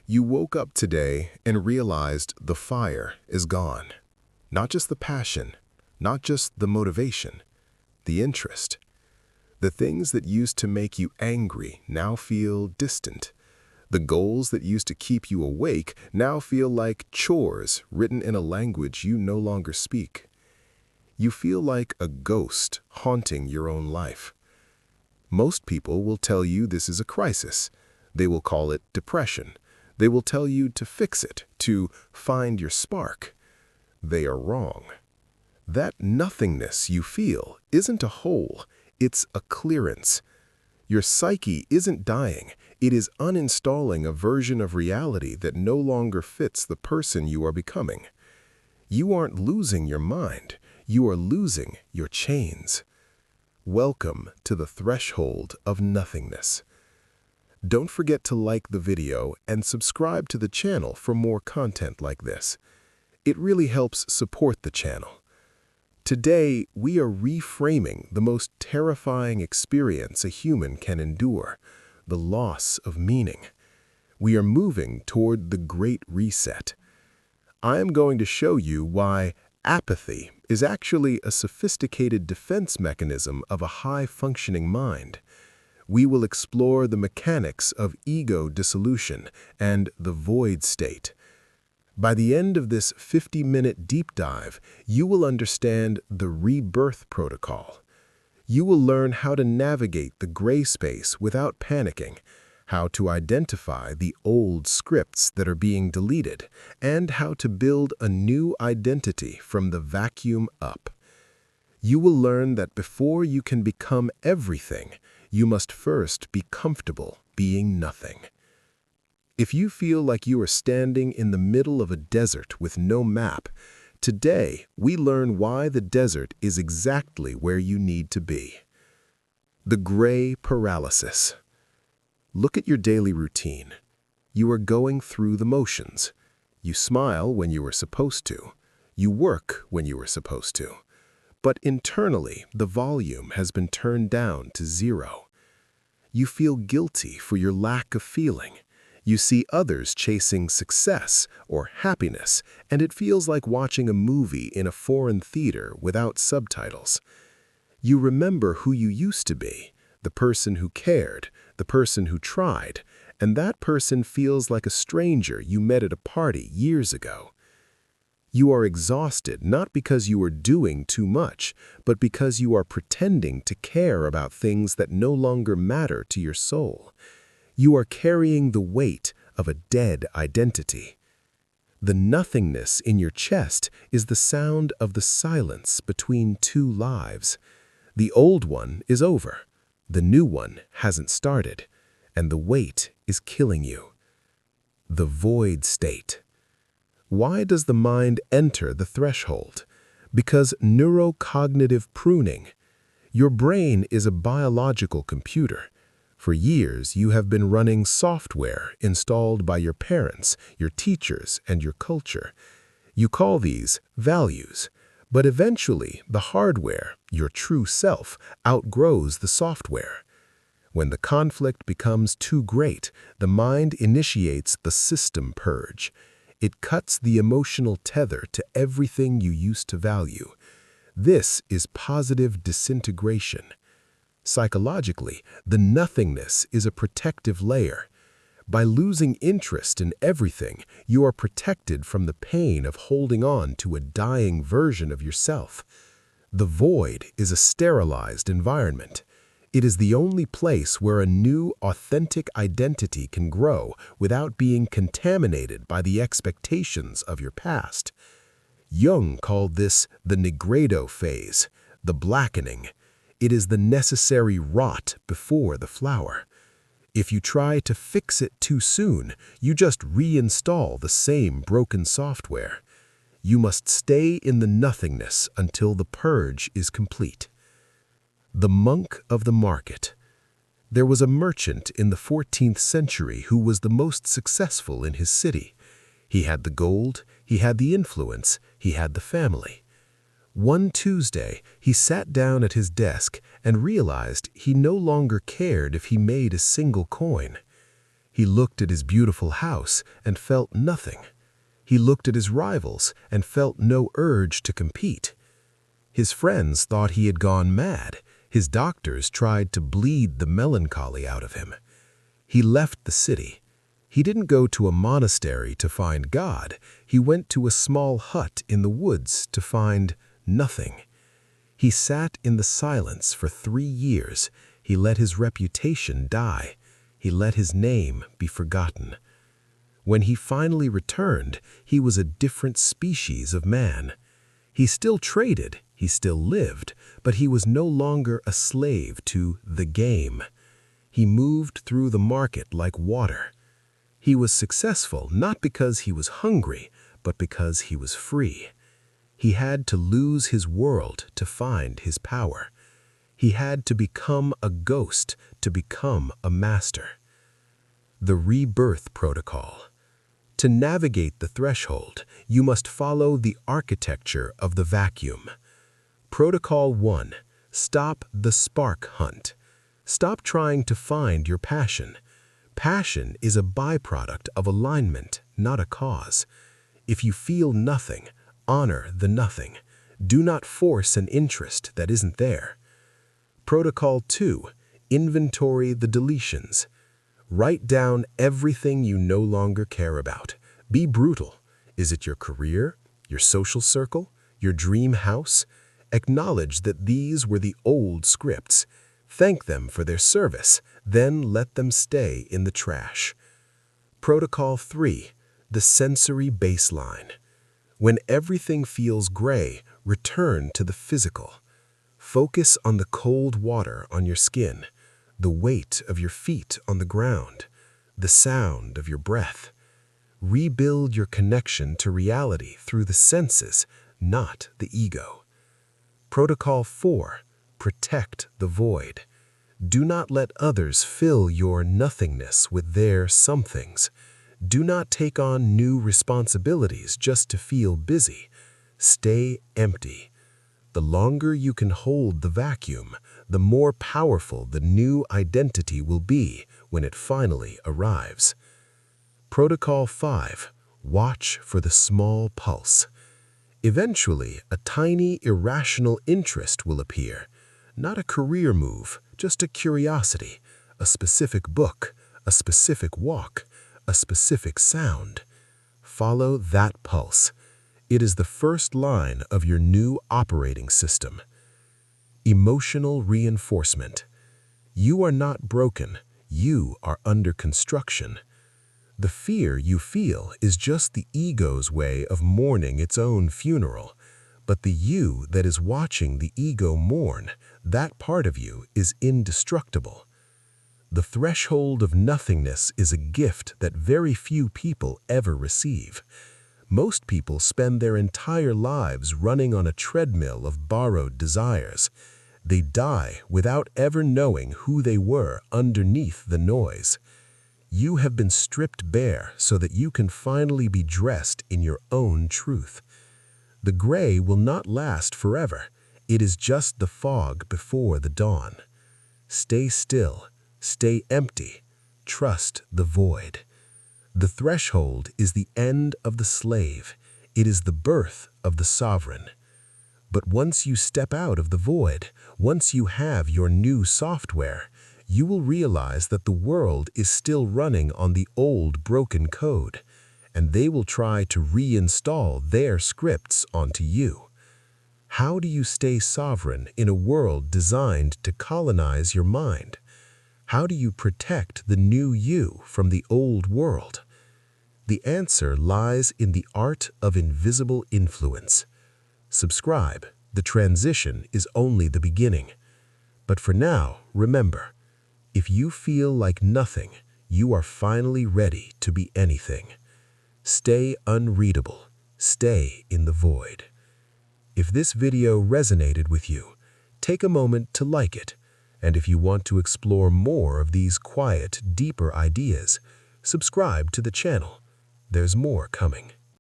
You woke up today and realized the fire is gone. Not just the passion, not just the motivation, the interest. The things that used to make you angry now feel distant. The goals that used to keep you awake now feel like chores written in a language you no longer speak. You feel like a ghost haunting your own life. Most people will tell you this is a crisis. They will call it depression. They will tell you to fix it, to find your spark. They are wrong. That nothingness you feel isn't a hole, it's a clearance. Your psyche isn't dying, it is uninstalling a version of reality that no longer fits the person you are becoming. You aren't losing your mind, you are losing your chains. Welcome to the threshold of nothingness. Don't forget to like the video and subscribe to the channel for more content like this. It really helps support the channel. Today, we are reframing the most terrifying experience a human can endure, the loss of meaning. We are moving toward the Great Reset. I am going to show you why apathy is actually a sophisticated defense mechanism of a high-functioning mind. We will explore the mechanics of ego dissolution and the void state. By the end of this 50-minute deep dive, you will understand the rebirth protocol. You will learn how to navigate the gray space without panicking, how to identify the old scripts that are being deleted, and how to build a new identity from the vacuum up. You will learn that before you can become everything, you must first be comfortable being nothing. If you feel like you are standing in the middle of a desert with no map, today we learn why the desert is exactly where you need to be. The gray paralysis. Look at your daily routine. You are going through the motions. You smile when you were supposed to. You work when you were supposed to. But internally, the volume has been turned down to 0. You feel guilty for your lack of feeling. You see others chasing success or happiness, and it feels like watching a movie in a foreign theater without subtitles. You remember who you used to be, the person who cared, the person who tried, and that person feels like a stranger you met at a party years ago. You are exhausted not because you are doing too much, but because you are pretending to care about things that no longer matter to your soul. You are carrying the weight of a dead identity. The nothingness in your chest is the sound of the silence between two lives. The old one is over. The new one hasn't started, and the weight is killing you. The void state. Why does the mind enter the threshold? Because neurocognitive pruning. Your brain is a biological computer. For years, you have been running software installed by your parents, your teachers, and your culture. You call these values. But eventually, the hardware, your true self, outgrows the software. When the conflict becomes too great, the mind initiates the system purge. It cuts the emotional tether to everything you used to value. This is positive disintegration. Psychologically, the nothingness is a protective layer. By losing interest in everything, you are protected from the pain of holding on to a dying version of yourself. The void is a sterilized environment. It is the only place where a new, authentic identity can grow without being contaminated by the expectations of your past. Jung called this the nigredo phase, the blackening. It is the necessary rot before the flower. If you try to fix it too soon, you just reinstall the same broken software. You must stay in the nothingness until the purge is complete. The monk of the market. There was a merchant in the 14th century who was the most successful in his city. He had the gold, he had the influence, he had the family. One Tuesday, he sat down at his desk and realized he no longer cared if he made a single coin. He looked at his beautiful house and felt nothing. He looked at his rivals and felt no urge to compete. His friends thought he had gone mad. His doctors tried to bleed the melancholy out of him. He left the city. He didn't go to a monastery to find God. He went to a small hut in the woods to find nothing. He sat in the silence for 3 years. He let his reputation die. He let his name be forgotten. When he finally returned, he was a different species of man. He still traded, he still lived, but he was no longer a slave to the game. He moved through the market like water. He was successful not because he was hungry, but because he was free. He had to lose his world to find his power. He had to become a ghost to become a master. The rebirth protocol. To navigate the threshold, you must follow the architecture of the vacuum. Protocol 1. Stop the spark hunt. Stop trying to find your passion. Passion is a byproduct of alignment, not a cause. If you feel nothing, honor the nothing. Do not force an interest that isn't there. Protocol 2. Inventory the deletions. Write down everything you no longer care about. Be brutal. Is it your career, your social circle, your dream house? Acknowledge that these were the old scripts. Thank them for their service, then let them stay in the trash. Protocol 3. The sensory baseline. When everything feels gray, return to the physical. Focus on the cold water on your skin, the weight of your feet on the ground, the sound of your breath. Rebuild your connection to reality through the senses, not the ego. Protocol 4. Protect the void. Do not let others fill your nothingness with their somethings. Do not take on new responsibilities just to feel busy. Stay empty. The longer you can hold the vacuum, the more powerful the new identity will be when it finally arrives. Protocol 5. Watch for the small pulse. Eventually, a tiny, irrational interest will appear. Not a career move, just a curiosity, a specific book, a specific walk, a specific sound. Follow that pulse. It is the first line of your new operating system. Emotional reinforcement. You are not broken. You are under construction. The fear you feel is just the ego's way of mourning its own funeral. But the you that is watching the ego mourn, that part of you is indestructible. The threshold of nothingness is a gift that very few people ever receive. Most people spend their entire lives running on a treadmill of borrowed desires. They die without ever knowing who they were underneath the noise. You have been stripped bare so that you can finally be dressed in your own truth. The gray will not last forever. It is just the fog before the dawn. Stay still. Stay empty. Trust the void. The threshold is the end of the slave. It is the birth of the sovereign. But once you step out of the void, once you have your new software, you will realize that the world is still running on the old broken code, and they will try to reinstall their scripts onto you. How do you stay sovereign in a world designed to colonize your mind? How do you protect the new you from the old world? The answer lies in the art of invisible influence. Subscribe. The transition is only the beginning. But for now, remember, if you feel like nothing, you are finally ready to be anything. Stay unreadable. Stay in the void. If this video resonated with you, take a moment to like it. And if you want to explore more of these quiet, deeper ideas, subscribe to the channel. There's more coming.